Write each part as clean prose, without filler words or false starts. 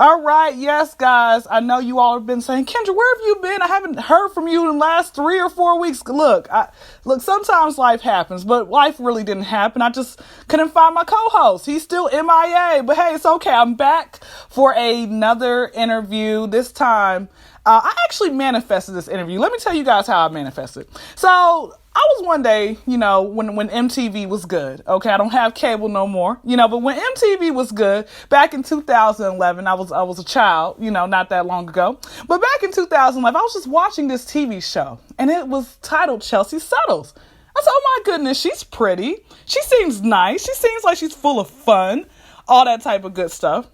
All right, yes, guys. I know you all have been saying, Kendra, where have you been? I haven't heard from you in the last 3 or 4 weeks. Look. Sometimes life happens, but life really didn't happen. I just couldn't find my co-host. He's still MIA, but hey, it's okay. I'm back for another interview. This time, I actually manifested this interview. Let me tell you guys how I manifested. So I was one day, when MTV was good. Okay, I don't have cable no more, but when MTV was good, back in 2011, I was a child, not that long ago. But back in 2011, I was just watching this TV show, and it was titled Chelsea Settles. I said, oh my goodness, she's pretty. She seems nice. She seems like she's full of fun, all that type of good stuff.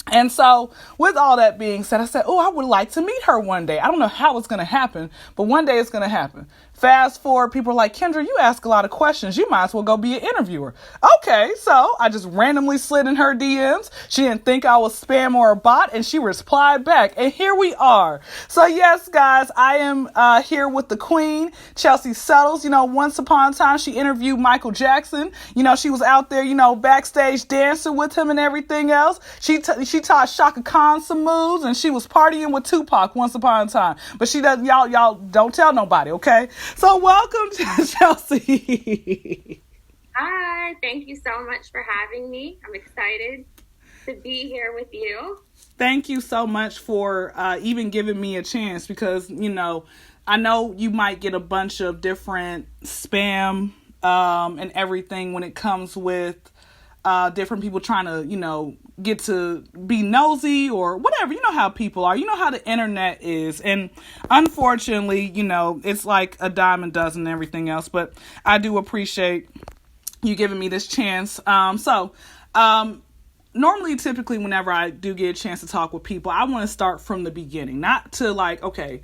And so with all that being said, I said, oh, I would like to meet her one day. I don't know how it's going to happen, but one day it's going to happen. Fast forward, people are like, Kendra, you ask a lot of questions. You might as well go be an interviewer. Okay, so I just randomly slid in her DMs. She didn't think I was spam or a bot, and she replied back. And here we are. So yes, guys, I am here with the queen, Chelsea Settles. Once upon a time, she interviewed Michael Jackson. She was out there, backstage dancing with him and everything else. She taught Shaka Khan some moves, and she was partying with Tupac once upon a time. But she doesn't, y'all don't tell nobody, okay? So welcome to Chelsea. Hi, thank you so much for having me. I'm excited to be here with you. Thank you so much for even giving me a chance because, I know you might get a bunch of different spam and everything when it comes with different people trying to, get to be nosy or whatever. You know how people are. You know how the internet is. And unfortunately, it's like a dime a dozen and everything else. But I do appreciate you giving me this chance. Normally, typically, whenever I do get a chance to talk with people, I want to start from the beginning. Not to like, okay,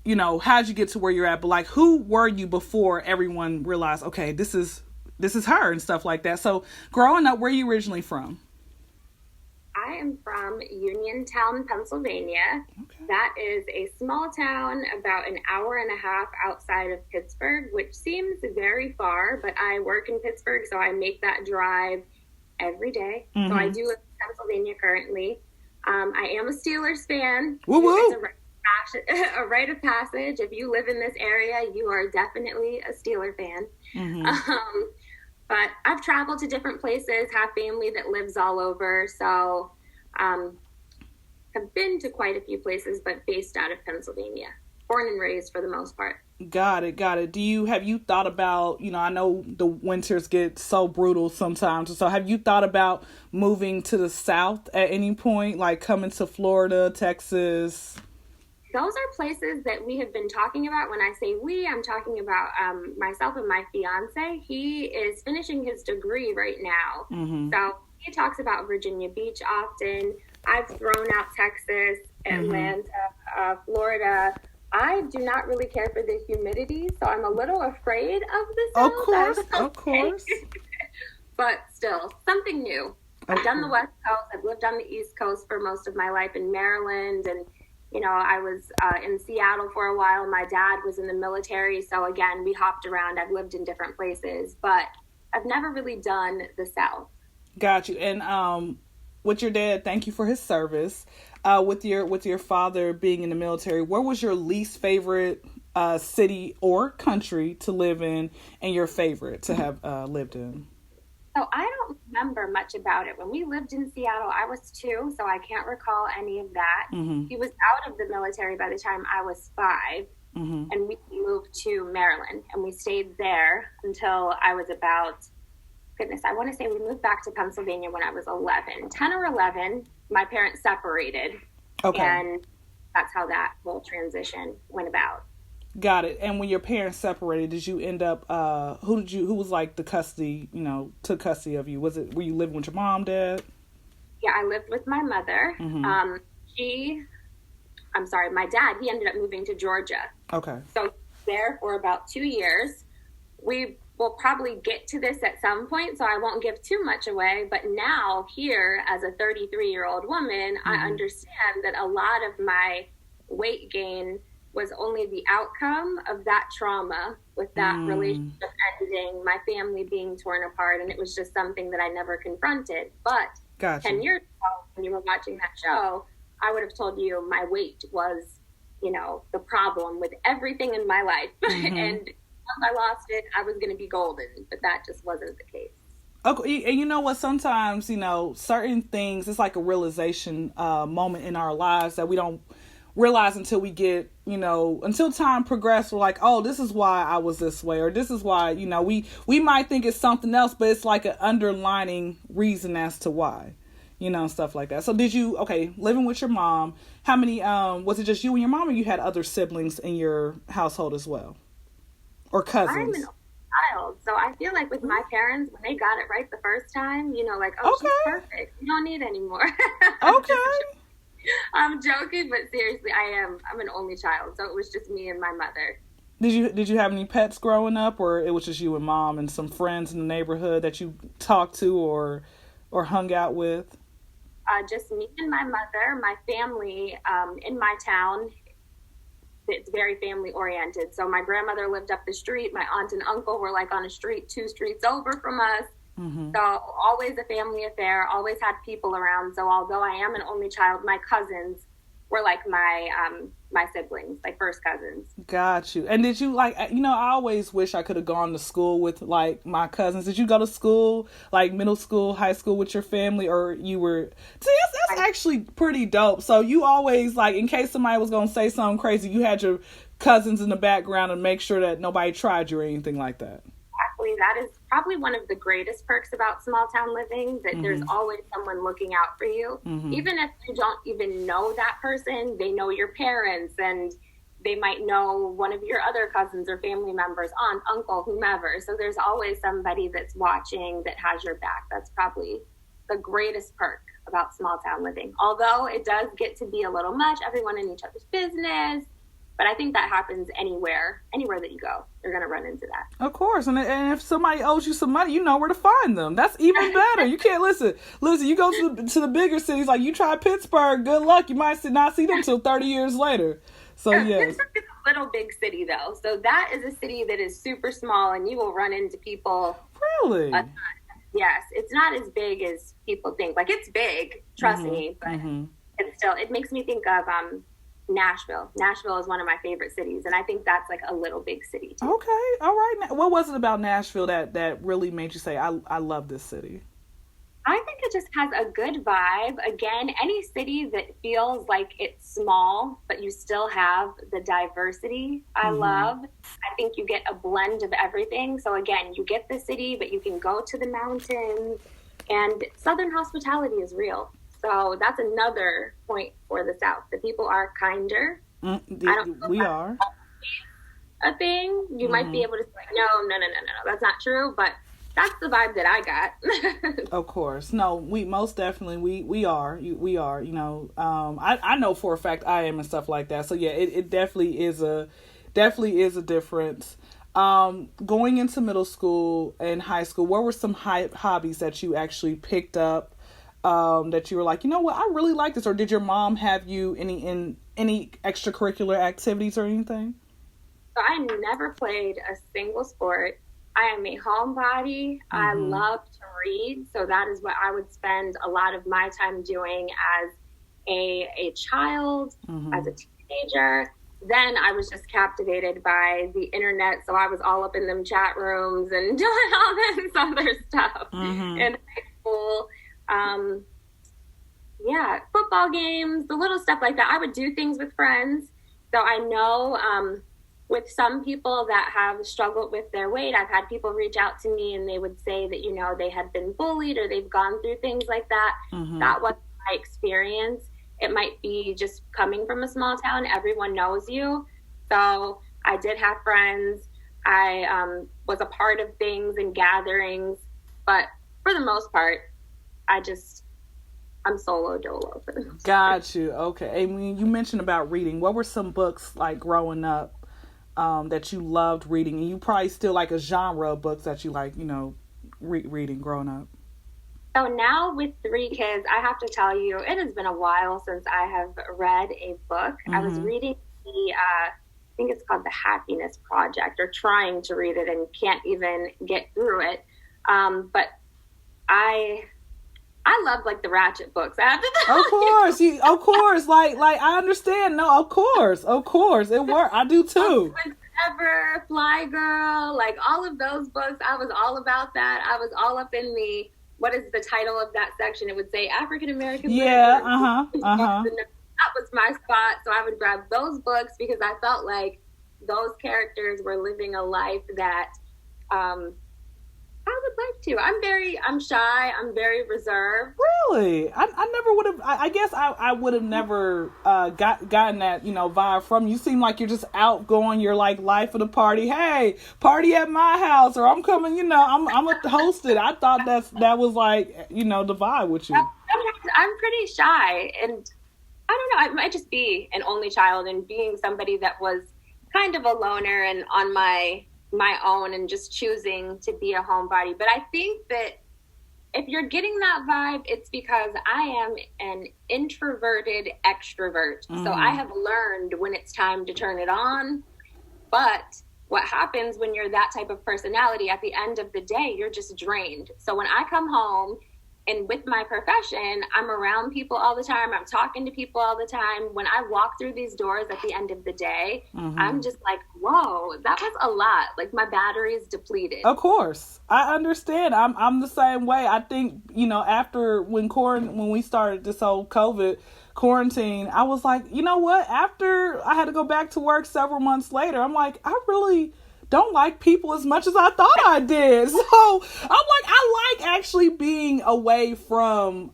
how'd you get to where you're at? But like, who were you before everyone realized, okay, this is her and stuff like that. So growing up, where are you originally from? I am from Uniontown, Pennsylvania. Okay. That is a small town about an hour and a half outside of Pittsburgh, which seems very far, but I work in Pittsburgh, so I make that drive every day. Mm-hmm. So I do live in Pennsylvania currently. I am a Steelers fan. Woo-woo. It's a rite of passage. If you live in this area, you are definitely a Steeler fan. Mm-hmm. But I've traveled to different places, have family that lives all over. So have been to quite a few places, but based out of Pennsylvania. Born and raised for the most part. Got it. Have you thought about, I know the winters get so brutal sometimes. So have you thought about moving to the South at any point, like coming to Florida, Texas? Those are places that we have been talking about. When I say we, I'm talking about myself and my fiance. He is finishing his degree right now. Mm-hmm. So he talks about Virginia Beach often. I've thrown out Texas, Atlanta, Florida. I do not really care for the humidity, so I'm a little afraid of the South. Of course. But still, something new. I've done the West Coast. I've lived on the East Coast for most of my life in Maryland, and I was in Seattle for a while. My dad was in the military. So again, we hopped around. I've lived in different places, but I've never really done the South. Got you. And with your dad, thank you for his service. With your father being in the military, where was your least favorite city or country to live in and your favorite to have lived in? So I don't remember much about it. When we lived in Seattle, I was 2, so I can't recall any of that. Mm-hmm. He was out of the military by the time I was 5, mm-hmm. and we moved to Maryland, and we stayed there until I was about, I want to say we moved back to Pennsylvania when I was 11. 10 or 11, my parents separated, and that's how that whole transition went about. Got it. And when your parents separated, did you end up, who was like the custody, took custody of you? Were you living with your mom, dad? Yeah, I lived with my mother. Mm-hmm. My dad, he ended up moving to Georgia. Okay. So there for about 2 years. We will probably get to this at some point, so I won't give too much away. But now here, as a 33-year-old woman, mm-hmm. I understand that a lot of my weight gain was only the outcome of that trauma with that relationship ending, my family being torn apart, and it was just something that I never confronted. But 10 years ago, when you were watching that show, I would have told you my weight was, the problem with everything in my life. Mm-hmm. And once I lost it, I was going to be golden, but that just wasn't the case. Okay, and you know what? Sometimes, certain things, it's like a realization moment in our lives that we don't realize until we get, until time progresses. We're like, oh, this is why I was this way, or this is why, we might think it's something else, but it's like an underlining reason as to why, stuff like that. So living with your mom, how many, was it just you and your mom, or you had other siblings in your household as well? Or cousins? I'm an child, so I feel like with my parents, when they got it right the first time, oh, she's perfect. You don't need any more. Okay. I'm joking, but seriously, I'm an only child, so it was just me and my mother. Did you have any pets growing up, or it was just you and mom and some friends in the neighborhood that you talked to or hung out with? Just me and my mother. My family in my town, it's very family oriented. So my grandmother lived up the street. My aunt and uncle were like on a street 2 streets over from us. Mm-hmm. So always a family affair, always had people around. So although I am an only child, my cousins were like my siblings, like first cousins. Got you. And did you I always wish I could have gone to school with like my cousins. Did you go to school, like middle school, high school with your family, or you were? See, that's actually pretty dope. So you always, like, in case somebody was going to say something crazy, you had your cousins in the background and make sure that nobody tried you or anything like that. Exactly. That is probably one of the greatest perks about small town living, that there's always someone looking out for you. Mm-hmm. Even if you don't even know that person, they know your parents, and they might know one of your other cousins or family members, aunt, uncle, whomever. So there's always somebody that's watching that has your back. That's probably the greatest perk about small town living. Although it does get to be a little much, everyone in each other's business. But I think that happens anywhere that you go. You're going to run into that. Of course. And if somebody owes you some money, you know where to find them. That's even better. You can't listen, you go to the bigger cities, like you try Pittsburgh, good luck. You might not see them until 30 years later. So, yes. Pittsburgh is a little big city, though. So that is a city that is super small, and you will run into people. Really? Yes. It's not as big as people think. Like, it's big, trust me. But it's still, it makes me think of Nashville. Nashville is one of my favorite cities, and I think that's like a little big city too. Okay, all right. What was it about Nashville that really made you say, I love this city? I think it just has a good vibe. Again, any city that feels like it's small, but you still have the diversity I love. I think you get a blend of everything. So again, you get the city, but you can go to the mountains, and Southern hospitality is real. So that's another point for the South. The people are kinder. We are. A thing. You might be able to say, no, that's not true. But that's the vibe that I got. Of course. No, we most definitely, we are. We are, I know for a fact I am and stuff like that. So yeah, it definitely is a difference. Going into middle school and high school, what were some hobbies that you actually picked up? That you were like, you know what, I really like this? Or did your mom have you in any extracurricular activities or anything? So I never played a single sport. I am a homebody. I love to read. So that is what I would spend a lot of my time doing as a child, as a teenager. Then I was just captivated by the internet. So I was all up in them chat rooms and doing all this other stuff in high school. Football games, the little stuff like that. I would do things with friends. So I know with some people that have struggled with their weight, I've had people reach out to me and they would say that, they had been bullied or they've gone through things like that. That was my experience. It might be just coming from a small town. Everyone knows you. So I did have friends. I was a part of things and gatherings. But for the most part, I'm solo dolo for the most part. Got you. Okay. And you mentioned about reading. What were some books like growing up that you loved reading? And you probably still like a genre of books that you like, reading growing up. So now with 3 kids, I have to tell you, it has been a while since I have read a book. I was reading I think it's called The Happiness Project, or trying to read it and can't even get through it. But I love like the Ratchet books. I have to Of course, like I understand. No, of course, it worked. I do too. Ever, Fly Girl, like all of those books. I was all about that. I was all up in the, what is the title of that section? It would say African American. Yeah, That was my spot. So I would grab those books because I felt like those characters were living a life that I would like to. I'm shy. I'm very reserved. Really? I never would have. I guess I would have never gotten that vibe from you. You seem like you're just outgoing. You're like life of the party. Hey, party at my house, or I'm coming. I'm a host it. I thought that was like the vibe with you. I'm pretty shy, and I don't know. I might just be an only child, and being somebody that was kind of a loner and on my own and just choosing to be a homebody. But I think that if you're getting that vibe, it's because I am an introverted extrovert. So I have learned when it's time to turn it on. But what happens when you're that type of personality, at the end of the day, you're just drained. So when I come home, and with my profession, I'm around people all the time. I'm talking to people all the time. When I walk through these doors at the end of the day, I'm just like, whoa, that was a lot. Like my battery is depleted. Of course. I understand. I'm the same way. I think, after when we started this whole COVID quarantine, I was like, you know what? After I had to go back to work several months later, I'm like, I really don't like people as much as I thought I did. So I'm like, I like actually being away from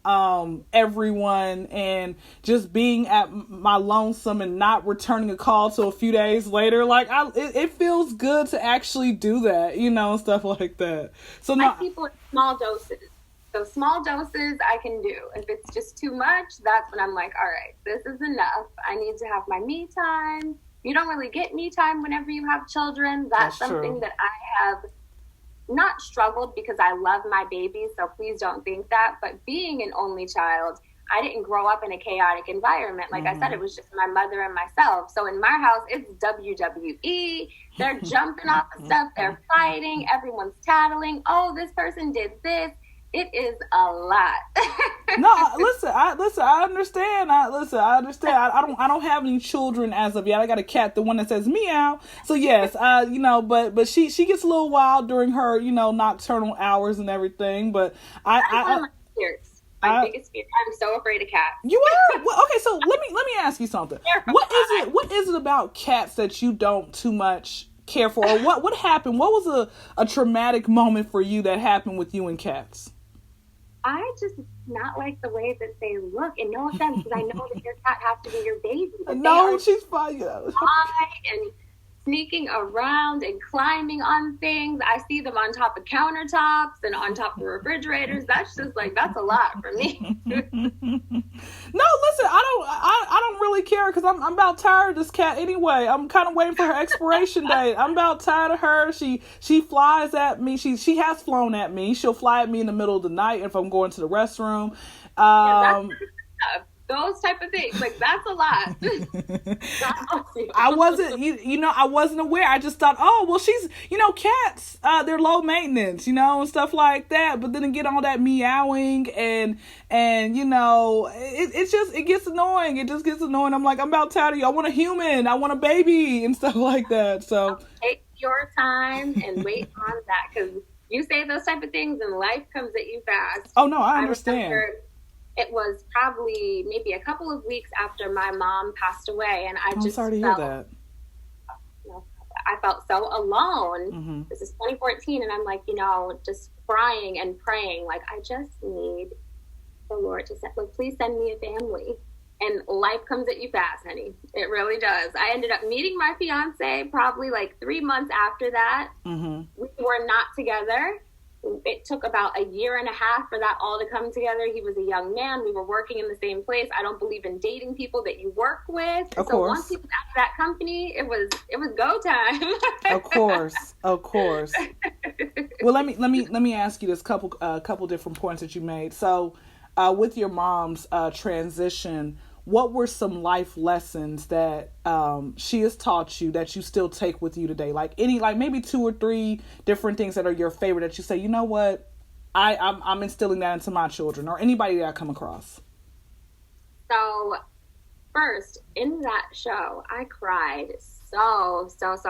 everyone and just being at my lonesome and not returning a call till a few days later. Like it feels good to actually do that, stuff like that. So now people in small doses. So small doses I can do. If it's just too much, that's when I'm like, all right, this is enough. I need to have my me time. You don't really get me time whenever you have children. That's something true. That I have not struggled because I love my babies, so please don't think that. But being an only child, I didn't grow up in a chaotic environment. Like I said, it was just my mother and myself. So in my house, it's WWE. They're jumping off of stuff. They're fighting. Everyone's tattling. Oh, this person did this. It is a lot. No, I understand. I understand. I don't have any children as of yet. I got a cat, the one that says meow. So yes, but she gets a little wild during her, nocturnal hours and everything. But my biggest fear. I'm so afraid of cats. You are? Well, okay, so let me ask you something. What is it about cats that you don't too much care for? Or what happened? What was a traumatic moment for you that happened with you and cats? I just not like the way that they look, and no offense, because I know that your cat has to be your baby. No, she's fine. And sneaking around and climbing on things. I see them on top of countertops and on top of refrigerators. That's just that's a lot for me. No, listen, I don't really care because I'm about tired of this cat anyway. I'm kind of waiting for her expiration date. I'm about tired of her. She flies at me. She has flown at me. She'll fly at me in the middle of the night if I'm going to the restroom. Those type of things, that's a lot. I wasn't aware. I just thought, oh, well, she's, cats, they're low maintenance, and stuff like that. But then again, all that meowing and it gets annoying. It just gets annoying. I'm like, I'm about tired of you. I want a human. I want a baby and stuff like that. So take your time and wait on that, because you say those type of things and life comes at you fast. Oh, no, I understand. It was probably maybe a couple of weeks after my mom passed away, and I'm sorry to hear that. I felt so alone. This is 2014, and I'm like, just crying and praying, I just need the Lord to please send me a family. And life comes at you fast, honey. It really does. I ended up meeting my fiance probably 3 months after that. We were not together. It took about a year and a half for that all to come together. He was a young man. We were working in the same place. I don't believe in dating people that you work with. Of course. Once he was out of that company, it was go time. Of course. Well, let me ask you this couple different points that you made. So, with your mom's transition, what were some life lessons that she has taught you that you still take with you today? Maybe 2 or 3 different things that are your favorite that you say, you know what? I'm instilling that into my children or anybody that I come across? So first, in that show, I cried so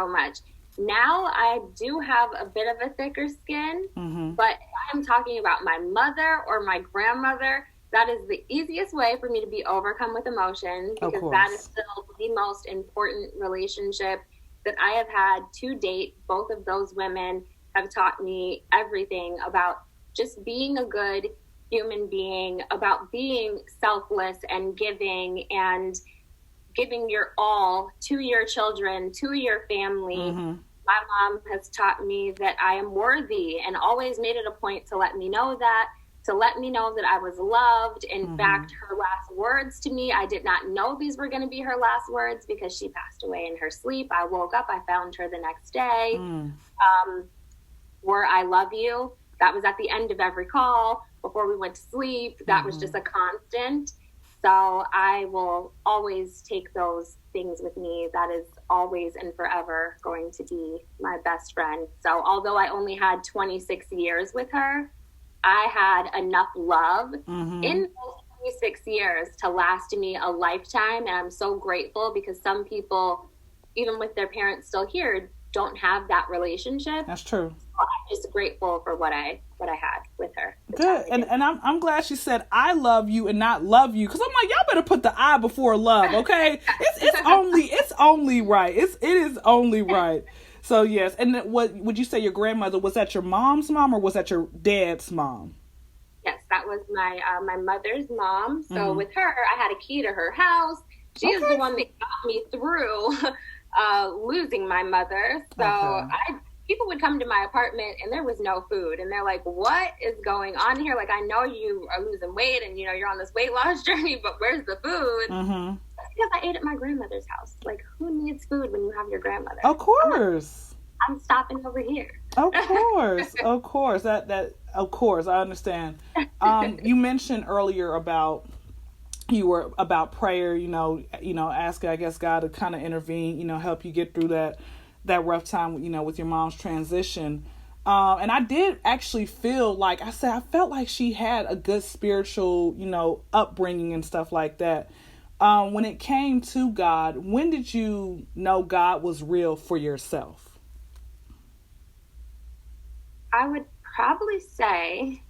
much. Now I do have a bit of a thicker skin, but I'm talking about my mother or my grandmother. That is the easiest way for me to be overcome with emotion, because that is still the most important relationship that I have had to date. Both of those women have taught me everything about just being a good human being, about being selfless and giving your all to your children, to your family. My mom has taught me that I am worthy and always made it a point to let me know that, I was loved. In fact, her last words to me, I did not know these were going to be her last words because she passed away in her sleep. I woke up, I found her the next day. Were I love you. That was at the end of every call before we went to sleep. That was just a constant. So I will always take those things with me. That is always and forever going to be my best friend. So although I only had 26 years with her, I had enough love in those 26 years to last me a lifetime. And I'm so grateful, because some people, even with their parents still here, don't have that relationship. That's true. So I'm just grateful for what I had with her. Good. And I'm glad she said I love you and not love you, because I'm like, y'all better put the I before love, okay? It's only right. It is only right. So yes. And what would you say, your grandmother, was that your mom's mom or was that your dad's mom? Yes, that was my mother's mom. So with her, I had a key to her house. She is the one that got me through losing my mother. So people would come to my apartment and there was no food, and they're like, what is going on here? Like, I know you are losing weight and you're on this weight loss journey, but where's the food? Because I ate at my grandmother's house. Like, who needs food when you have your grandmother? Of course. I'm stopping over here. Of course. Of course. Of course, I understand. You mentioned earlier about prayer, asking, I guess, God to kind of intervene, help you get through that rough time, with your mom's transition. And I did actually feel like, I felt like she had a good spiritual, upbringing and stuff like that. When it came to God, when did you know God was real for yourself? I would probably say,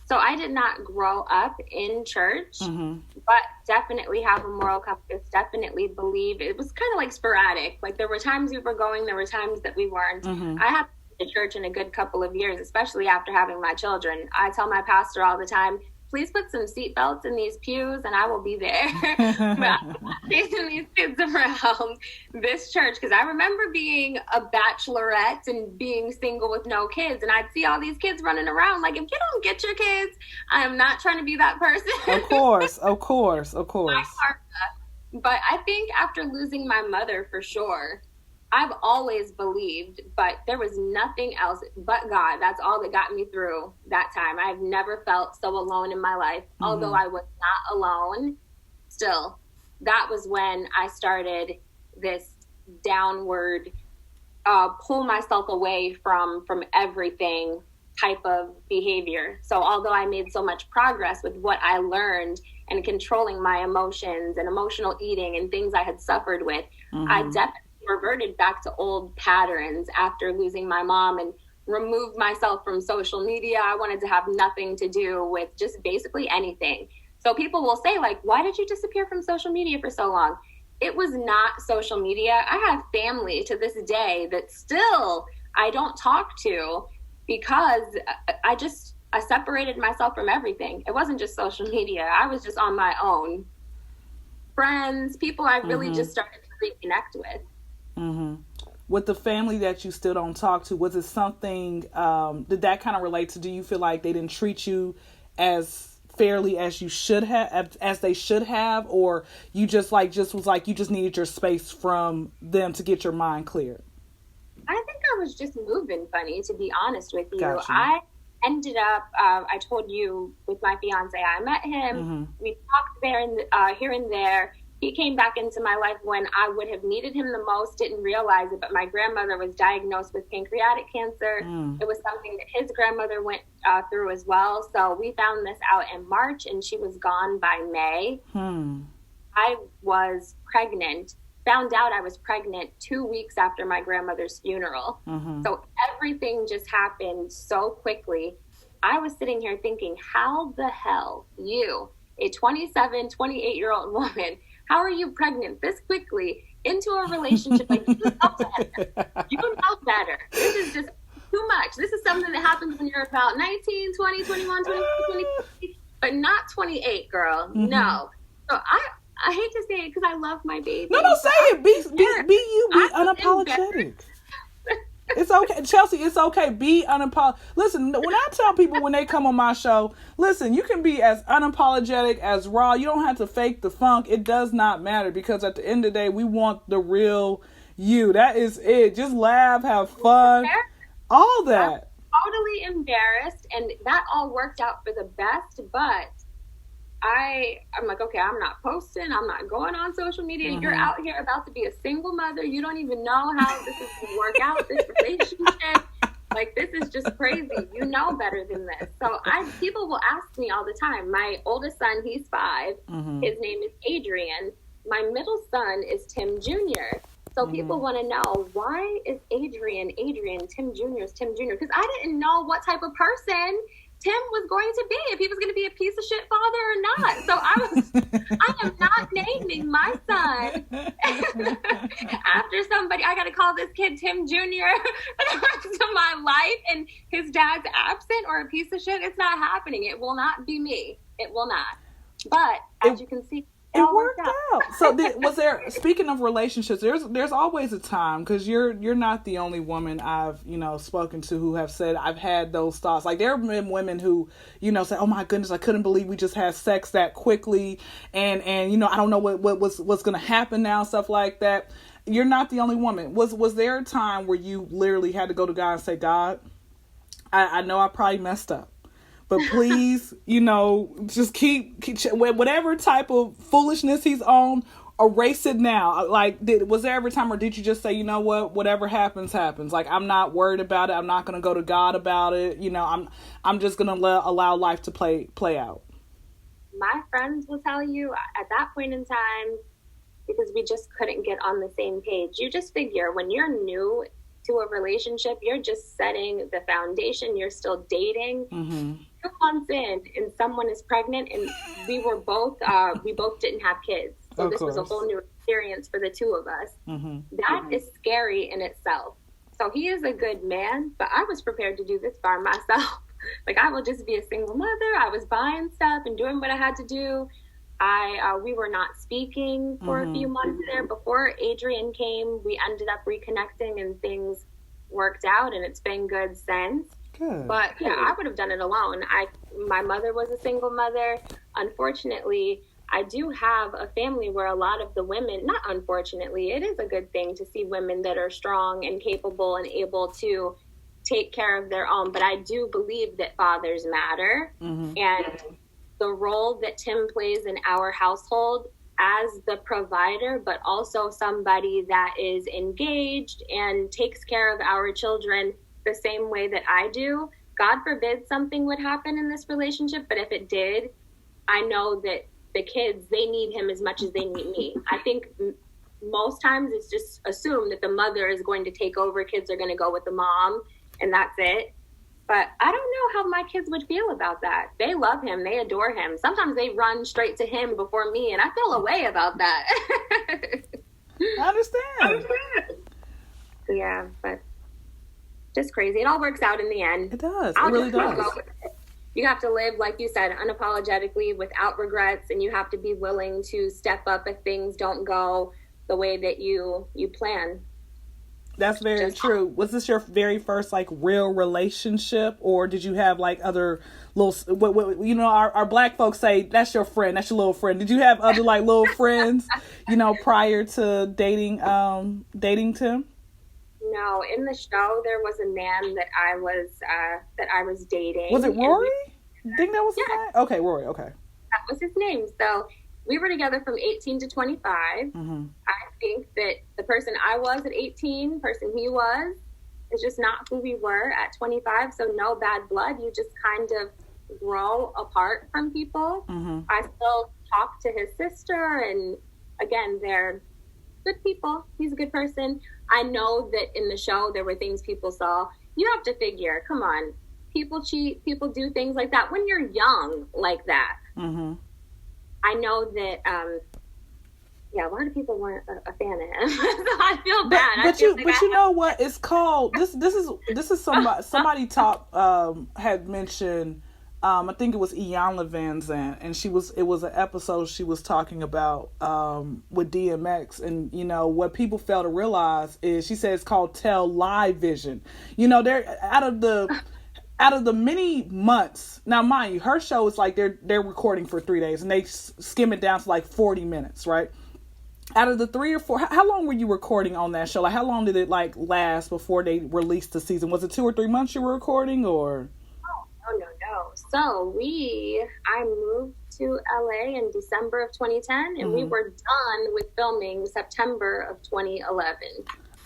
so I did not grow up in church, but definitely have a moral compass, definitely believe. It was kind of like sporadic. Like, there were times we were going, there were times that we weren't. I haven't been to church in a good couple of years, especially after having my children. I tell my pastor all the time, please put some seatbelts in these pews and I will be there. But chasing these kids around this church, because I remember being a bachelorette and being single with no kids, and I'd see all these kids running around. Like, if you don't get your kids, I am not trying to be that person. Of course. But I think after losing my mother, for sure, I've always believed, but there was nothing else but God. That's all that got me through that time. I've never felt so alone in my life. Although I was not alone, still, that was when I started this downward, pull myself away from everything type of behavior. So although I made so much progress with what I learned and controlling my emotions and emotional eating and things I had suffered with, I definitely reverted back to old patterns after losing my mom and removed myself from social media. I wanted to have nothing to do with just basically anything. So people will say, like, why did you disappear from social media for so long? It was not social media. I have family to this day that still I don't talk to, because I separated myself from everything. It wasn't just social media. I was just on my own. Friends, people I really just started to reconnect with. With the family that you still don't talk to, was it something, did that kind of relate to, do you feel like they didn't treat you as fairly as you should have, as they should have, or you just needed your space from them to get your mind cleared? I think I was just moving funny, to be honest with you. Gotcha. I ended up, I told you, with my fiance, I met him. We talked here and there. he came back into my life when I would have needed him the most, didn't realize it, but my grandmother was diagnosed with pancreatic cancer. It was something that his grandmother went through as well. So we found this out in March, and she was gone by May. I was pregnant, found out I was pregnant 2 weeks after my grandmother's funeral. So everything just happened so quickly. I was sitting here thinking, how the hell you, a 27, 28-year-old woman, how are you pregnant this quickly into a relationship? Like, you know better. You know better. This is just too much. This is something that happens when you're about 19, 20, 21, 22, 23, but not 28, girl. No. So I hate to say it because I love my baby. No, say it. Be you. Be unapologetic. It's okay, Chelsea. It's okay. Be unapologetic. Listen, when I tell people when they come on my show, listen, you can be as unapologetic as raw. You don't have to fake the funk. It does not matter, because at the end of the day, we want the real you. That is it. Just laugh, have fun, all that. I'm totally embarrassed, and that all worked out for the best. But I'm like, okay, I'm not posting. I'm not going on social media. You're out here about to be a single mother. You don't even know how this is going to work out, this relationship. Like, this is just crazy. You know better than this. So people will ask me all the time. My oldest son, he's 5. His name is Adrian. My middle son is Tim Jr. So people want to know, why is Adrian, Tim Jr. is Tim Jr.? Because I didn't know what type of person Tim was going to be, if he was going to be a piece of shit father or not. So I am not naming my son after somebody. I got to call this kid Tim Jr. for the rest of my life, and his dad's absent or a piece of shit. It's not happening. It will not be me. It will not. But as you can see, it worked out. So was there, speaking of relationships, there's always a time, because you're not the only woman I've spoken to who have said, I've had those thoughts. Like, there have been women who say, oh my goodness, I couldn't believe we just had sex that quickly, and I don't know what's gonna happen now, stuff like that. You're not the only woman. Was there a time where you literally had to go to God and say, God, I know I probably messed up, but please, just keep whatever type of foolishness he's on, erase it now. Like, was there ever a time, or did you just say, you know what, whatever happens, happens? Like, I'm not worried about it. I'm not going to go to God about it. I'm just going to allow life to play out. My friends will tell you at that point in time, because we just couldn't get on the same page. You just figure, when you're new to a relationship, you're just setting the foundation. You're still dating. 2 months in, and someone is pregnant, and we both didn't have kids. So this was a whole new experience for the two of us. That is scary in itself. So he is a good man, but I was prepared to do this by myself. Like, I will just be a single mother. I was buying stuff and doing what I had to do. We were not speaking for a few months there. Before Adrian came, we ended up reconnecting, and things worked out, and it's been good since. Good. But yeah, I would have done it alone. My mother was a single mother. Unfortunately, I do have a family where a lot of the women, not unfortunately, it is a good thing to see women that are strong and capable and able to take care of their own. But I do believe that fathers matter. And the role that Tim plays in our household as the provider, but also somebody that is engaged and takes care of our children the same way that I do. God forbid something would happen in this relationship, but if it did, I know that the kids, they need him as much as they need me. I think most times it's just assumed that the mother is going to take over, kids are going to go with the mom, and that's it. But I don't know how my kids would feel about that. They love him. They adore him. Sometimes they run straight to him before me, and I feel a way about that. I understand. Yeah, but just crazy. It all works out in the end. It does. It really does. You have to live, like you said, unapologetically, without regrets, and you have to be willing to step up if things don't go the way that you plan. That's very true. Was this your very first real relationship, or did you have other little? Our black folks say that's your friend, that's your little friend. Did you have other little friends, prior to dating Tim? No, in the show there was a man that I was dating. Was it Rory? I think that was his name. Okay, Rory. Okay, that was his name. So we were together from 18 to 25. Mm-hmm. I think that the person I was at 18, person he was, is just not who we were at 25. So no bad blood. You just kind of grow apart from people. Mm-hmm. I still talk to his sister, and again, they're good people. He's a good person. I know that in the show there were things people saw. You have to figure, come on, people cheat, people do things like that when you're young like that. Mm-hmm. I know that, a lot of people weren't a fan of him. So I feel bad. But you know what? It's called this is somebody had mentioned. I think it was Iyanla Van Zandt, and it was an episode she was talking about with DMX, and you know what people fail to realize is she said it's called television. You know, they're out of the many months. Now, mind you, her show is like they're recording for 3 days, and they skim it down to like 40 minutes, right? Out of the 3 or 4, how long were you recording on that show? Like, how long did it like last before they released the season? Was it 2 or 3 months you were recording, or? Oh, no. So I moved to LA in December of 2010, and we were done with filming September of 2011.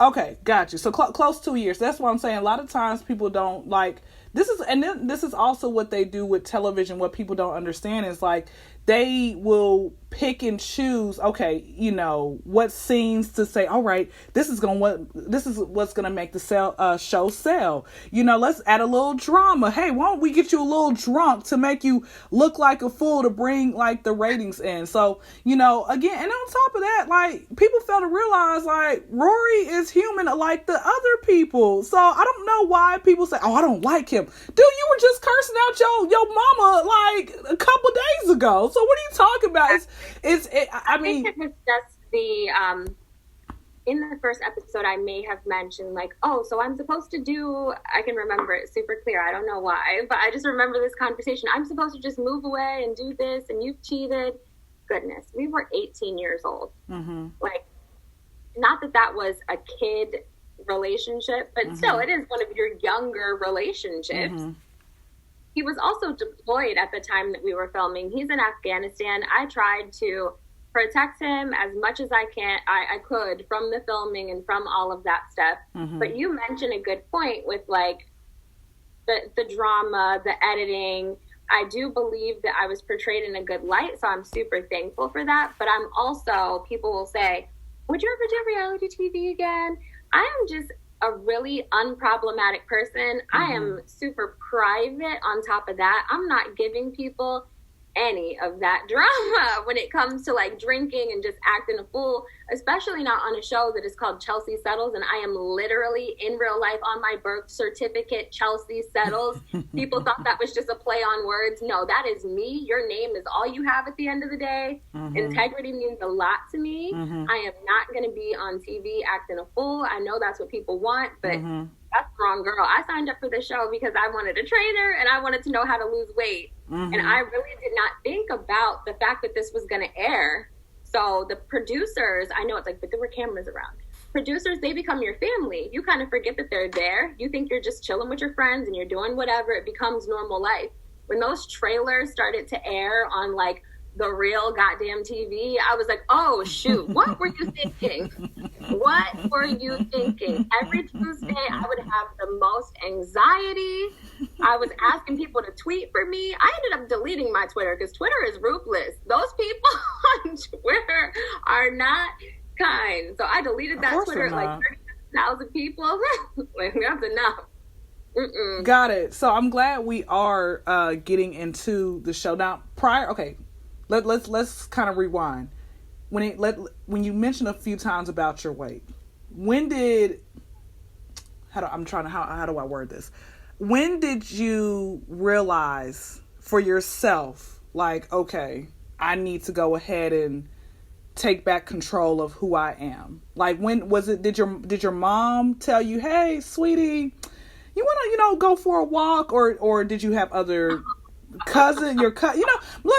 Okay, got you. So close 2 years. That's what I'm saying. A lot of times people don't like this is also what they do with television. What people don't understand is like they will pick and choose, okay, you know, what scenes to say, all right, this is what's gonna make the show sell. You know, let's add a little drama. Hey, why don't we get you a little drunk to make you look like a fool to bring like the ratings in? So, you know, again, and on top of that, like people fail to realize like Rory is human like the other people. So I don't know why people say, oh, I don't like him. Dude, you were just cursing out your mama like a couple days ago. So what are you talking about? I mean, it was just the in the first episode I may have mentioned like, oh, so I'm supposed to do, I can remember it super clear. I don't know why, but I just remember this conversation. I'm supposed to just move away and do this, and you've cheated. Goodness, we were 18 years old. Mm-hmm. Like, not that was a kid relationship, but still, it is one of your younger relationships. Mm-hmm. He was also deployed at the time that we were filming. He's in Afghanistan. I tried to protect him as much as I could from the filming and from all of that stuff. Mm-hmm. But you mentioned a good point with like the drama, the editing. I do believe that I was portrayed in a good light, so I'm super thankful for that. But I'm also, people will say, would you ever do reality TV again? I am just a really unproblematic person. Mm-hmm. I am super private on top of that. I'm not giving people any of that drama when it comes to like drinking and just acting a fool, especially not on a show that is called Chelsea Settles, and I am literally in real life on my birth certificate Chelsea Settles. People thought that was just a play on words. No, that is me. Your name is all you have at the end of the day. Mm-hmm. Integrity means a lot to me. Mm-hmm. I am not going to be on TV acting a fool. I know that's what people want, but that's the wrong girl. I signed up for this show because I wanted a trainer and I wanted to know how to lose weight. Mm-hmm. And I really did not think about the fact that this was going to air. So the producers, I know it's like, but there were cameras around. Producers, they become your family. You kind of forget that they're there. You think you're just chilling with your friends and you're doing whatever. It becomes normal life. When those trailers started to air on like the real goddamn TV, I was like, oh shoot, what were you thinking? What were you thinking? Every Tuesday I would have the most anxiety. I was asking people to tweet for me. I ended up deleting my Twitter because Twitter is ruthless. Those people on Twitter are not kind. So I deleted that Twitter like 30,000 people. Like, that's enough. Mm-mm. Got it. So I'm glad we are getting into the show now. Let's kind of rewind. When you mentioned a few times about your weight, when did how do I word this? When did you realize for yourself, like, okay, I need to go ahead and take back control of who I am? Like, when was it? Did your mom tell you, hey, sweetie, you want to go for a walk, or did you have other cousin, listen.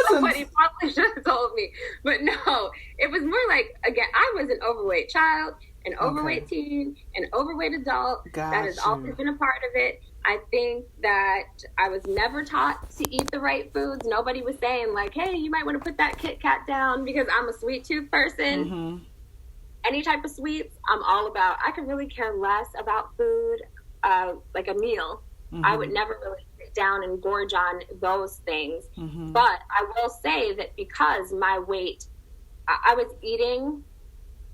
Somebody probably should have told me, but no, it was more like, again, I was an overweight child, an overweight teen, an overweight adult. That has always been a part of it. I think that I was never taught to eat the right foods. Nobody was saying like, hey, you might want to put that Kit Kat down, because I'm a sweet tooth person. Mm-hmm. Any type of sweets, I'm all about. I could really care less about food, like a meal. Mm-hmm. I would never really sit down and gorge on those things. Mm-hmm. But I will say that because my weight, I was eating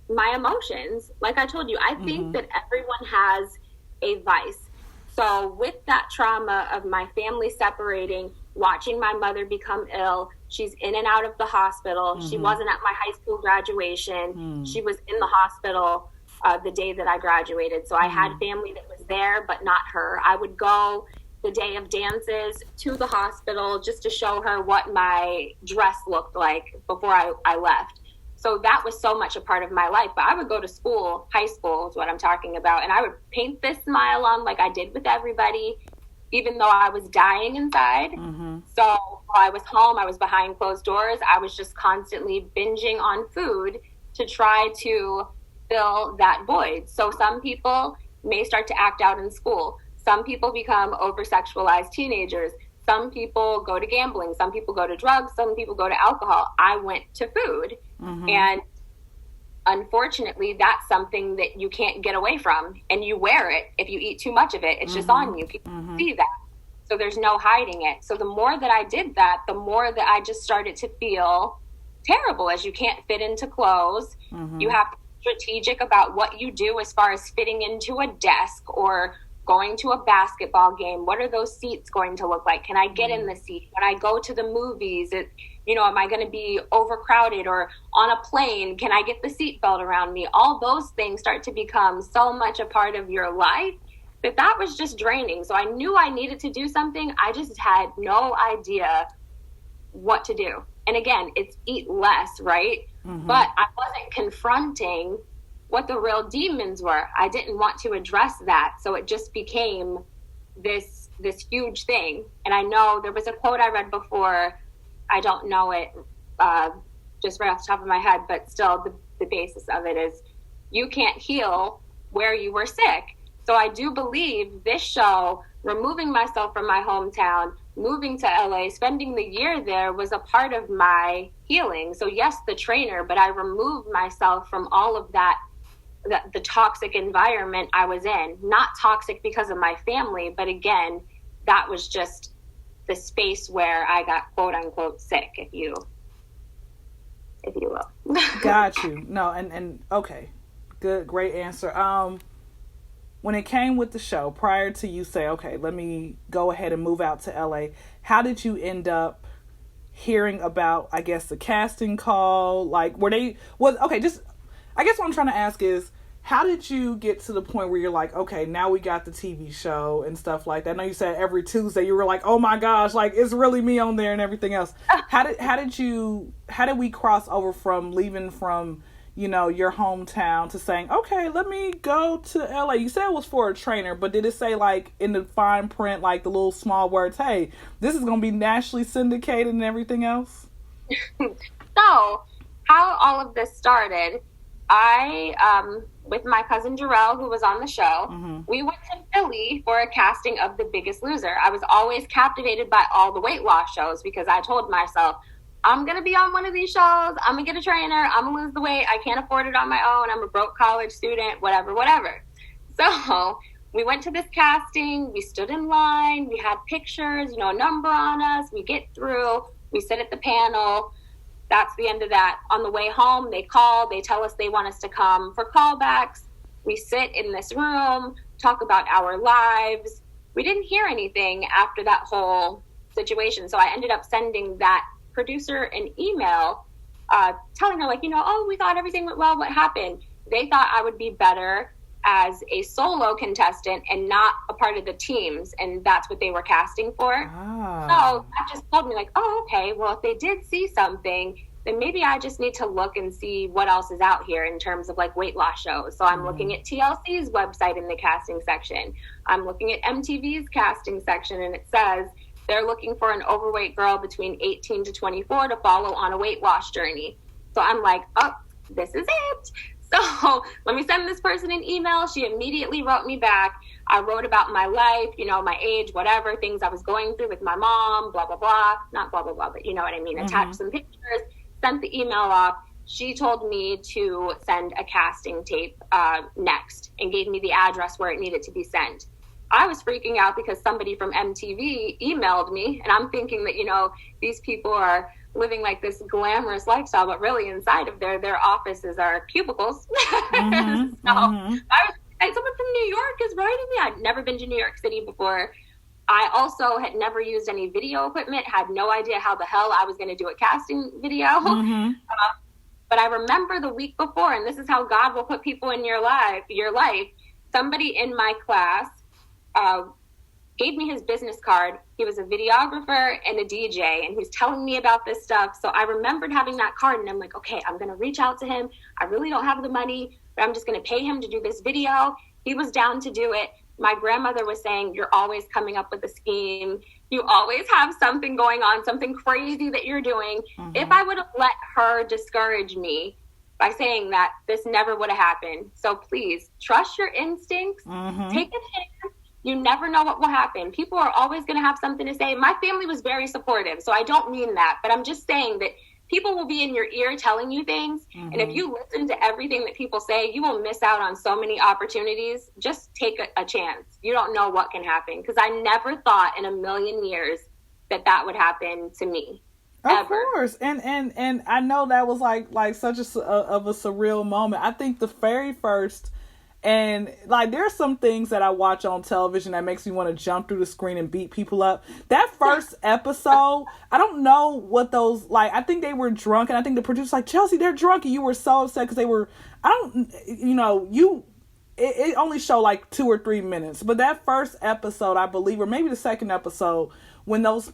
my emotions. Like I told you, I think that everyone has a vice. So with that trauma of my family separating, watching my mother become ill, she's in and out of the hospital. She wasn't at my high school graduation. She was in the hospital the day that I graduated. So I had family that was there, but not her. I would go the day of dances to the hospital just to show her what my dress looked like before I left. So that was so much a part of my life. But I would go to school, high school is what I'm talking about, and I would paint this smile on like I did with everybody, even though I was dying inside. So while I was home, I was behind closed doors. I was just constantly binging on food to try to fill that void. So some people may start to act out in school. Some people become over-sexualized teenagers. Some people go to gambling. Some people go to drugs. Some people go to alcohol. I went to food. And unfortunately, that's something that you can't get away from. And you wear it. If you eat too much of it, it's just on you. People see that. So there's no hiding it. So the more that I did that, the more that I just started to feel terrible, as you can't fit into clothes. You have to be strategic about what you do as far as fitting into a desk or going to a basketball game. What are those seats going to look like? Can I get in the seat? When I go to the movies, am I going to be overcrowded? Or on a plane, can I get the seatbelt around me? All those things start to become so much a part of your life that was just draining. So I knew I needed to do something. I just had no idea what to do. And again, it's eat less, right? But I wasn't confronting what the real demons were. I didn't want to address that. So it just became this huge thing. And I know there was a quote I read before. I don't know it just right off the top of my head, but still the basis of it is you can't heal where you were sick. So I do believe this show, removing myself from my hometown, moving to LA, spending the year there was a part of my healing. So yes, the trainer, but I removed myself from all of that, the toxic environment I was in. Not toxic because of my family, but again, that was just the space where I got quote unquote sick, if you will. Got you. No, and okay. Good, great answer. When it came with the show, prior to you say, okay, let me go ahead and move out to LA, how did you end up hearing about, I guess, the casting call? Like, I guess what I'm trying to ask is, how did you get to the point where you're like, okay, now we got the TV show and stuff like that? I know you said every Tuesday you were like, oh my gosh, like it's really me on there and everything else. How did we cross over from leaving from, your hometown to saying, okay, let me go to LA? You said it was for a trainer, but did it say like in the fine print, like the little small words, hey, this is going to be nationally syndicated and everything else? So how all of this started, I, with my cousin Jarrell, who was on the show, we went to Philly for a casting of The Biggest Loser. I was always captivated by all the weight loss shows because I told myself, I'm going to be on one of these shows. I'm going to get a trainer. I'm going to lose the weight. I can't afford it on my own. I'm a broke college student, whatever. So we went to this casting. We stood in line. We had pictures, a number on us. We get through. We sit at the panel. That's the end of that. On the way home, they call. They tell us they want us to come for callbacks. We sit in this room, talk about our lives. We didn't hear anything after that whole situation. So I ended up sending that producer an email telling her, like, we thought everything went well. What happened? They thought I would be better as a solo contestant and not a part of the teams. And that's what they were casting for. So that just told me, like, oh, okay, well, if they did see something, then maybe I just need to look and see what else is out here in terms of like weight loss shows. So I'm looking at TLC's website in the casting section. I'm looking at MTV's casting section, and it says they're looking for an overweight girl between 18 to 24 to follow on a weight loss journey. So I'm like, oh, this is it. So let me send this person an email. She immediately wrote me back. I wrote about my life, my age, whatever, things I was going through with my mom, blah, blah, blah. Not blah, blah, blah, but you know what I mean. Attached some pictures, sent the email off. She told me to send a casting tape next and gave me the address where it needed to be sent. I was freaking out because somebody from MTV emailed me, and I'm thinking that, these people are living like this glamorous lifestyle, but really inside of their offices are cubicles. Someone from New York is writing me. I'd never been to New York City before. I also had never used any video equipment, had no idea how the hell I was going to do a casting video. But I remember the week before, and this is how God will put people in your life. Somebody in my class gave me his business card. He was a videographer and a DJ, and he's telling me about this stuff. So I remembered having that card, and I'm like, okay, I'm going to reach out to him. I really don't have the money, but I'm just going to pay him to do this video. He was down to do it. My grandmother was saying, you're always coming up with a scheme. You always have something going on, something crazy that you're doing. If I would have let her discourage me by saying that, this never would have happened. So please trust your instincts. Take a chance. You never know what will happen. People are always going to have something to say. My family was very supportive, so I don't mean that. But I'm just saying that people will be in your ear telling you things. And if you listen to everything that people say, you will miss out on so many opportunities. Just take a chance. You don't know what can happen. Because I never thought in a million years that would happen to me. Of course. And I know that was like such a surreal moment. I think the very first... And, there's some things that I watch on television that makes me want to jump through the screen and beat people up. That first episode, I don't know what those, I think they were drunk, and I think the producer's like, Chelsea, they're drunk, and you were so upset because they were, it only showed 2 or 3 minutes. But that first episode, I believe, or maybe the second episode, when those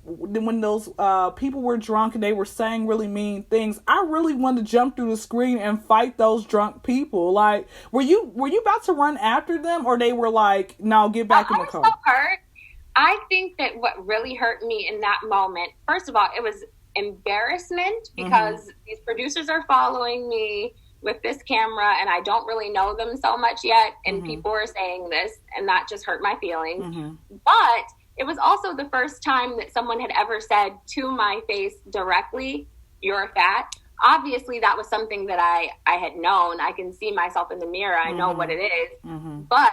people were drunk and they were saying really mean things, I really wanted to jump through the screen and fight those drunk people. Were you about to run after them, or they were like, no, get back in the car? I was so hurt. I think that what really hurt me in that moment, first of all, it was embarrassment because these producers are following me with this camera and I don't really know them so much yet. And people are saying this, and that just hurt my feelings. But it was also the first time that someone had ever said to my face directly, you're fat. Obviously, that was something that I had known. I can see myself in the mirror. I know what it is. But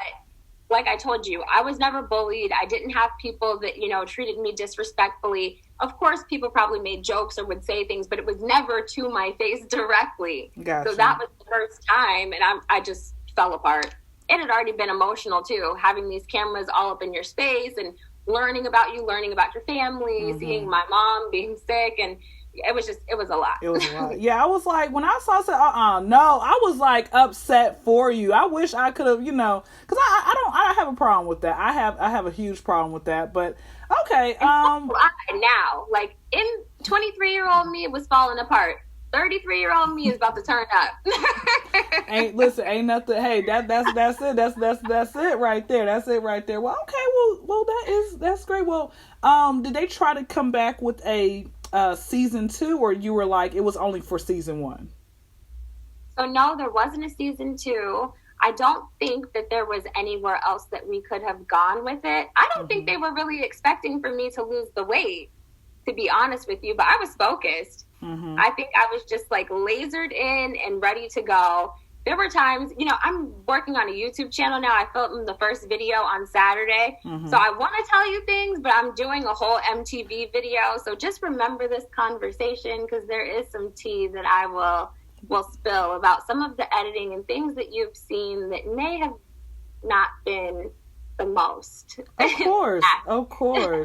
like I told you, I was never bullied. I didn't have people that, treated me disrespectfully. Of course, people probably made jokes or would say things, but it was never to my face directly. Gotcha. So that was the first time, and I just fell apart. It had already been emotional, too, having these cameras all up in your space and learning about you, learning about your family, seeing my mom being sick, and it was a lot. It was a lot. Yeah, I was like, when I saw it, no, I was upset for you. I wish I could have, because I have a problem with that. I have a huge problem with that, but okay. Now, in 23-year-old me was falling apart. 33-year-old me is about to turn up. Ain't nothing. Hey, that's it. That's it right there. That's it right there. Well, okay. Well, that's great. Well, did they try to come back with a season 2, or you were like, it was only for season 1? So no, there wasn't a season 2. I don't think that there was anywhere else that we could have gone with it. I don't think they were really expecting for me to lose the weight, to be honest with you, but I was focused. I think I was just lasered in and ready to go. There were times, I'm working on a YouTube channel now. I filmed the first video on Saturday. So I want to tell you things, but I'm doing a whole MTV video. So just remember this conversation, because there is some tea that I will spill about some of the editing and things that you've seen that may have not been the most. Of course.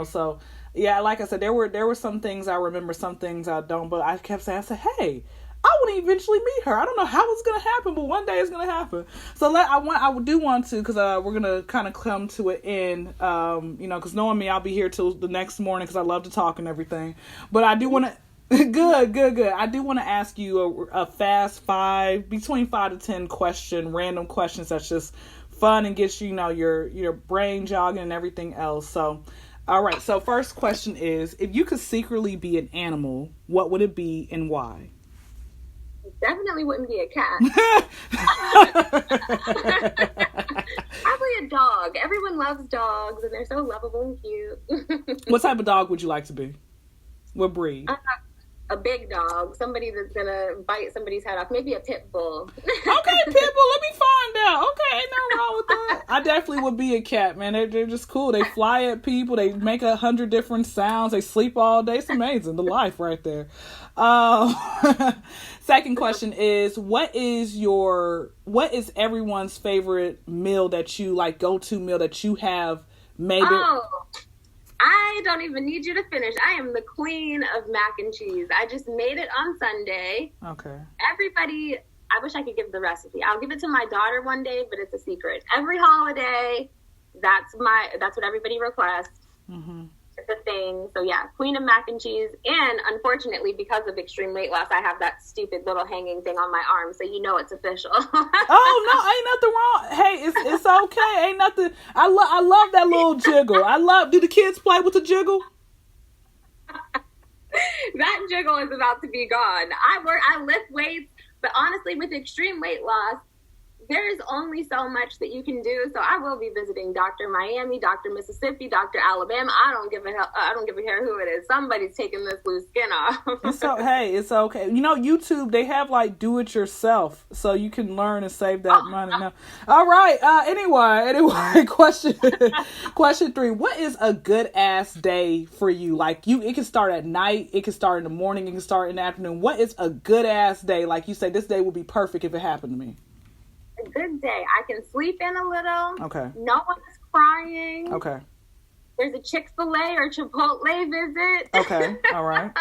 So yeah, like I said, there were some things I remember, some things I don't, but I kept saying, hey, I want to eventually meet her. I don't know how it's going to happen, but one day it's going to happen. So I do want to, because we're going to kind of come to an end, because knowing me, I'll be here till the next morning because I love to talk and everything. But I do want to, good. I do want to ask you a fast between 5 to 10 random questions that's just fun and gets your brain jogging and everything else. So, all right. So first question is, if you could secretly be an animal, what would it be and why? definitely wouldn't be a cat. Probably a dog. Everyone loves dogs, and they're so lovable and cute. What type of dog would you like to be? What breed? A big dog. Somebody that's gonna bite somebody's head off. Maybe a pit bull. Okay, pit bull. Let me find out. Okay, ain't nothing wrong with that. I definitely would be a cat, man. They're just cool. They fly at people. They make 100 different sounds. They sleep all day. It's amazing. The life right there. Second question is, what is everyone's favorite meal that you like, go-to meal that you have made? I don't even need you to finish. I am the queen of mac and cheese. I just made it on Sunday. Okay. Everybody, I wish I could give the recipe. I'll give it to my daughter one day, but it's a secret. Every holiday, that's what everybody requests. Mm-hmm. It's a thing. So yeah, queen of mac and cheese. And unfortunately, because of extreme weight loss, I have that stupid little hanging thing on my arm, so you know it's official. Oh no, ain't nothing wrong. Hey, it's okay. Ain't nothing. I love that little jiggle. Do the kids play with the jiggle? That jiggle is about to be gone. I lift weights, but honestly, with extreme weight loss, there's only so much that you can do. So I will be visiting Dr. Miami, Dr. Mississippi, Dr. Alabama. I don't give a hell who it is. Somebody's taking this loose skin off. It's okay. You know, YouTube, they have like do it yourself, so you can learn and save that money. Now, all right. Anyway, question 3. What is a good ass day for you? Like it can start at night, it can start in the morning, it can start in the afternoon. What is a good ass day? Like you say, this day would be perfect if it happened to me. A good day. I can sleep in a little. Okay. No one's crying. Okay. There's a Chick-fil-A or Chipotle visit. Okay. All right.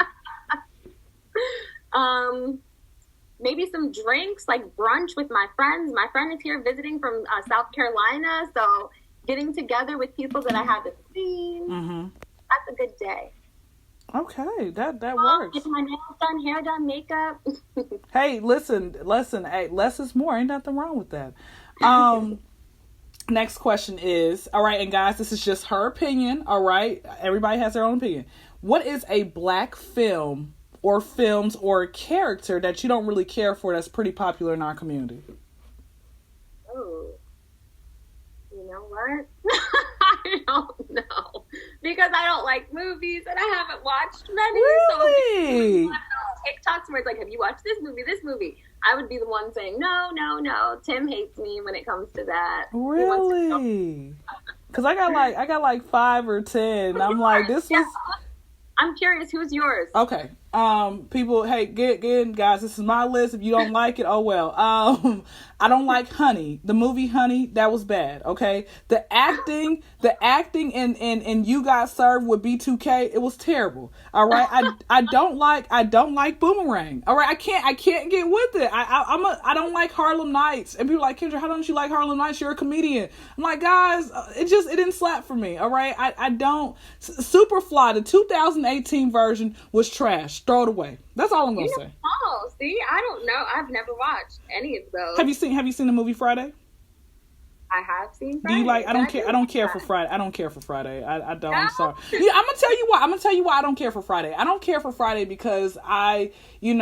Maybe some drinks, like brunch with my friends. My friend is here visiting from South Carolina, so getting together with people that I haven't seen. Mm-hmm. That's a good day. Okay, that works. Get my nails done, hair done, makeup. Hey, listen. Hey, less is more. Ain't nothing wrong with that. Next question is, all right, and guys, this is just her opinion. All right, everybody has their own opinion. What is a black film or films or character that you don't really care for that's pretty popular in our community? Oh, you know what? I don't know. Because I don't like movies and I haven't watched many. Really? So TikToks where it's like, have you watched this movie? I would be the one saying, no. Tim hates me when it comes to that. Really? Because I got like 5 or 10. I'm like, this was... I'm curious, who's yours? Okay. People, hey, get in, guys. This is my list. If you don't like it, oh well. I don't like Honey. The movie Honey, that was bad. Okay. The acting and You Got Served with B2K, it was terrible. All right. I don't like Boomerang. All right. I can't get with it. I don't like Harlem Nights. And people are like, Kendra, how don't you like Harlem Nights? You're a comedian. I'm like, guys, it didn't slap for me. All right. I don't. Superfly, the 2018 version was trash. Throw it away. That's all I'm gonna say. Oh, see, I don't know. I've never watched any of those. Have you seen the movie Friday? I have seen Friday. Do you like? I don't care for Friday. I don't care for Friday. I don't. I'm sorry. Yeah, I'm gonna tell you why I don't care for Friday. I don't care for Friday because we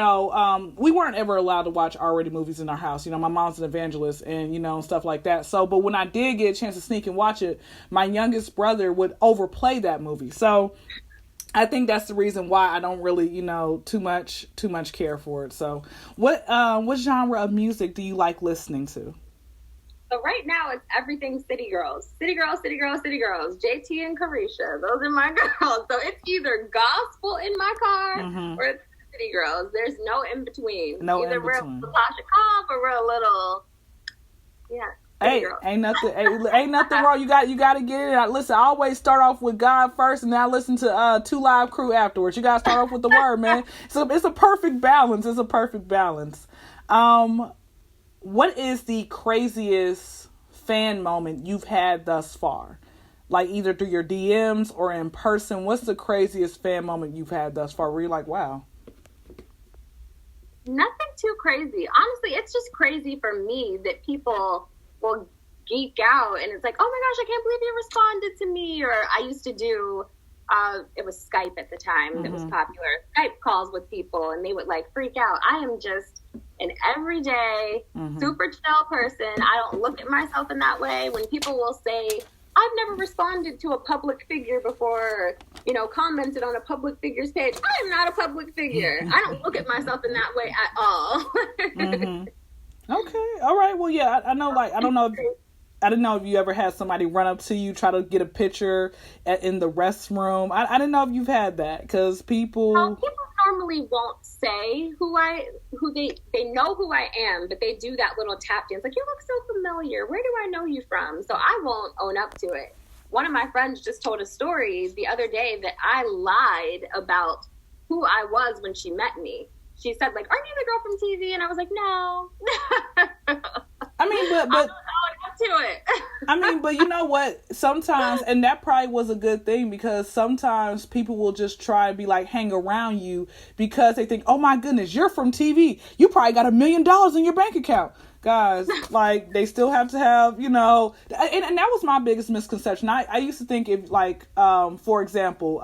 weren't ever allowed to watch R-rated movies in our house. You know, my mom's an evangelist and stuff like that. So, but when I did get a chance to sneak and watch it, my youngest brother would overplay that movie. So I think that's the reason why I don't really, too much care for it. So what genre of music do you like listening to? So right now it's everything City Girls. City Girls. JT and Carisha. Those are my girls. So it's either gospel in my car or it's City Girls. There's no in between. Either we're a Latasha Cobb or we're a little, Hey, ain't nothing wrong. You got to get it. Listen, I always start off with God first, and then I listen to 2 Live Crew afterwards. You got to start off with the word, man. So it's a perfect balance. What is the craziest fan moment you've had thus far? Like either through your DMs or in person. What's the craziest fan moment you've had thus far where you're like, wow? Nothing too crazy. Honestly, it's just crazy for me that people will geek out and it's like, oh my gosh, I can't believe you responded to me. Or I used to do it was Skype at the time that was popular. Skype calls with people, and they would like freak out. I am just an everyday, super chill person. I don't look at myself in that way. When people will say, I've never responded to a public figure before, you know, commented on a public figure's page. I am not a public figure. I don't look at myself in that way at all. Okay. All right. Well, yeah, I know, like, I didn't know if you ever had somebody run up to you, try to get a picture in the restroom. I didn't know if you've had that, because people normally won't say they know who I am, but they do that little tap dance. Like, you look so familiar. Where do I know you from? So I won't own up to it. One of my friends just told a story the other day that I lied about who I was when she met me. She said, like, aren't you the girl from TV? And I was like, no. I mean, but I don't own up to it. I mean, but you know what? Sometimes, and that probably was a good thing, because sometimes people will just try and be like, hang around you because they think, oh my goodness, you're from TV. You probably got $1 million in your bank account. Guys, like, they still have to have, you know, and that was my biggest misconception. I used to think, if, like, for example,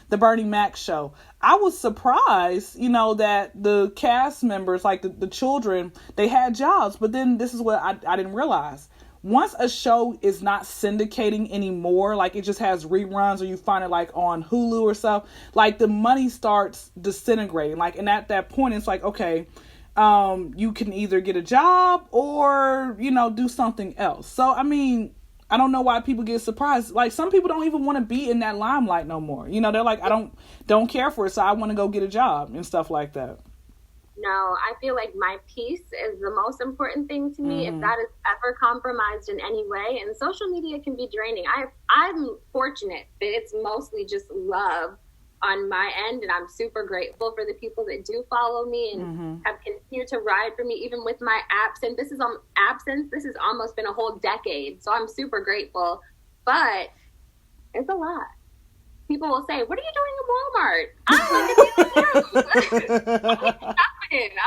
the Bernie Mac show, I was surprised, you know, that the cast members, like the children, they had jobs. But then this is what I didn't realize. Once a show is not syndicating anymore, like it just has reruns, or you find it like on Hulu or stuff, like the money starts disintegrating. Like, and at that point, it's like, okay, you can either get a job or, you know, do something else. So, I mean, I don't know why people get surprised. Like, some people don't even want to be in that limelight no more. You know, they're like, I don't care for it, so I want to go get a job and stuff like that. No, I feel like my peace is the most important thing to me. If that is ever compromised in any way, and social media can be draining. I'm fortunate that it's mostly just love on my end, and I'm super grateful for the people that do follow me and have continued to ride for me even with my absence. This has almost been a whole decade, so I'm super grateful, but it's a lot. People will say, what are you doing in Walmart?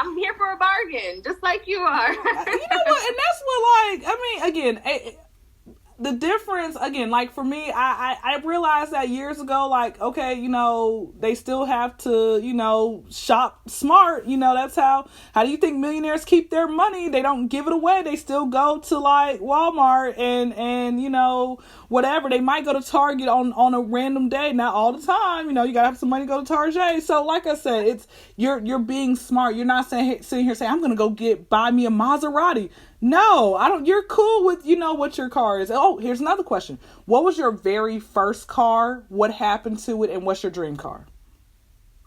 I'm here for a bargain, just like you are. You know what? And that's what, like, I mean, again, the difference, again, like for me, I realized that years ago, like, okay, you know, they still have to, you know, shop smart. You know, that's how do you think millionaires keep their money? They don't give it away. They still go to like Walmart and you know, whatever. They might go to Target on a random day, not all the time. You know, you gotta have some money to go to Target. So like I said, it's you're being smart. You're not sitting here saying, I'm gonna go buy me a Maserati. No, I don't. You're cool with, you know, what your car is. Oh, here's another question. What was your very first car? What happened to it? And what's your dream car?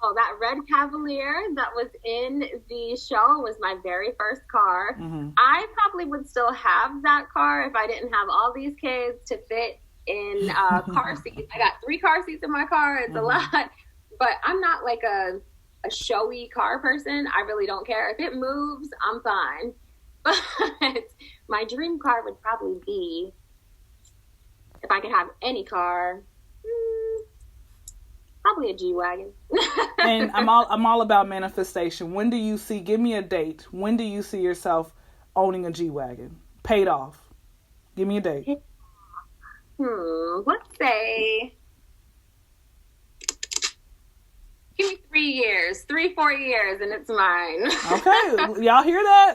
Oh, that red Cavalier that was in the show was my very first car. I probably would still have that car if I didn't have all these kids to fit in car seats. I got 3 car seats in my car. It's a lot. But I'm not like a showy car person. I really don't care. If it moves, I'm fine. But my dream car would probably be, if I could have any car, probably a G-Wagon. And I'm all about manifestation. When do you see, give me a date, when do you see yourself owning a G-Wagon? Paid off. Give me a date. Let's say, give me 3 years, 3-4 years, and it's mine. Okay, y'all hear that?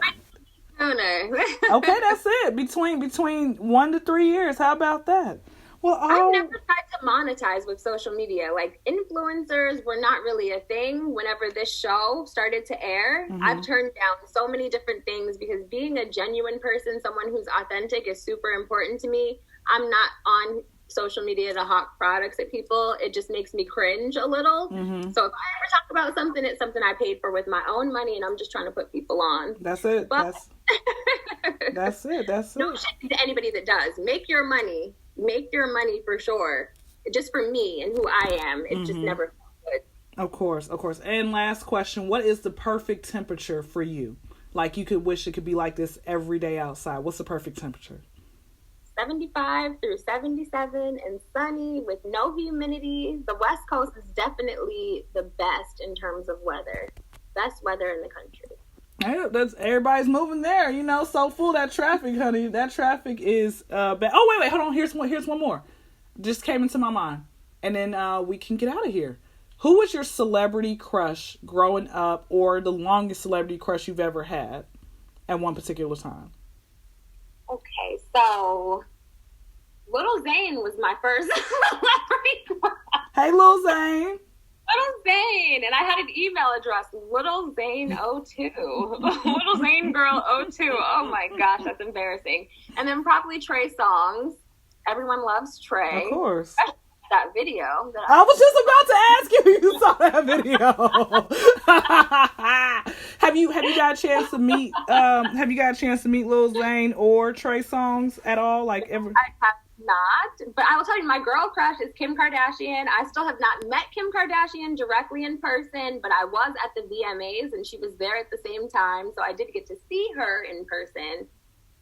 Sooner. Okay, that's it. Between 1 to 3 years. How about that? Well, I've never tried to monetize with social media. Like, influencers were not really a thing whenever this show started to air. I've turned down so many different things because being a genuine person, someone who's authentic, is super important to me. I'm not on social media to hawk products at people. It just makes me cringe a little. So if I ever talk about something, it's something I paid for with my own money, and I'm just trying to put people on. That's it. But that's it. No shit to anybody that does. Make your money for sure. Just for me and who I am, it just never felt good. Of course. And last question, what is the perfect temperature for you? Like, you could wish it could be like this every day outside. What's the perfect temperature? 75 through 77 and sunny with no humidity. The West Coast is definitely the best in terms of weather. Best weather in the country. Yeah, that's, everybody's moving there, you know, so full that traffic, honey. That traffic is bad. Oh, wait, hold on. Here's one more. Just came into my mind. and then we can get out of here. Who was your celebrity crush growing up, or the longest celebrity crush you've ever had at one particular time? Okay, so Little Zane was my first celebrity crush. Hey, Lil Zane. Little Zane. And I had an email address, littlezane02. Little Zane Girl 02. Oh my gosh, that's embarrassing. And then probably Trey Songz. Everyone loves Trey. Of course. That video. I was just about to ask you if you saw that video. Have you got a chance to meet Lil Zane or Trey Songz at all? Like ever? I have not, but I will tell you, my girl crush is Kim Kardashian. I still have not met Kim Kardashian directly in person, but I was at the VMAs and she was there at the same time, so I did get to see her in person.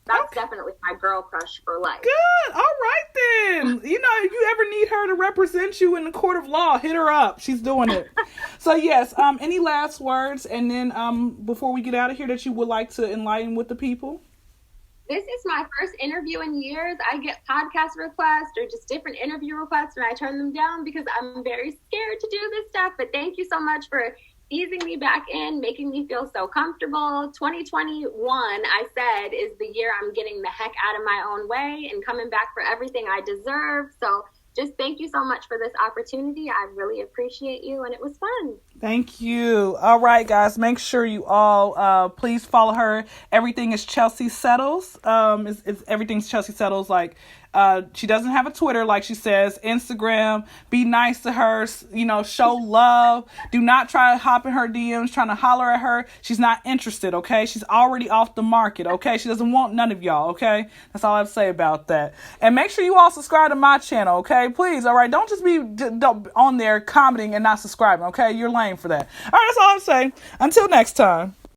That's definitely my girl crush for life. Good. All right, then. You know, if you ever need her to represent you in the court of law, hit her up. She's doing it. So, yes, any last words? And then before we get out of here that you would like to enlighten with the people? This is my first interview in years. I get podcast requests or just different interview requests, and I turn them down because I'm very scared to do this stuff. But thank you so much for easing me back in, making me feel so comfortable. 2021, I said, is the year I'm getting the heck out of my own way and coming back for everything I deserve. So just thank you so much for this opportunity. I really appreciate you, and it was fun. Thank you. All right, guys, make sure you all please follow her. Everything is Chelsea Settles. It's everything's Chelsea Settles. Like, she doesn't have a Twitter, like she says. Instagram. Be nice to her. You know, show love. Do not try to hop in her DMs, trying to holler at her. She's not interested. Okay, she's already off the market. Okay, she doesn't want none of y'all. Okay, that's all I have to say about that. And make sure you all subscribe to my channel. Okay, please. All right, don't just be on there commenting and not subscribing. Okay, you're lame for that. All right, that's all I'm saying. Until next time.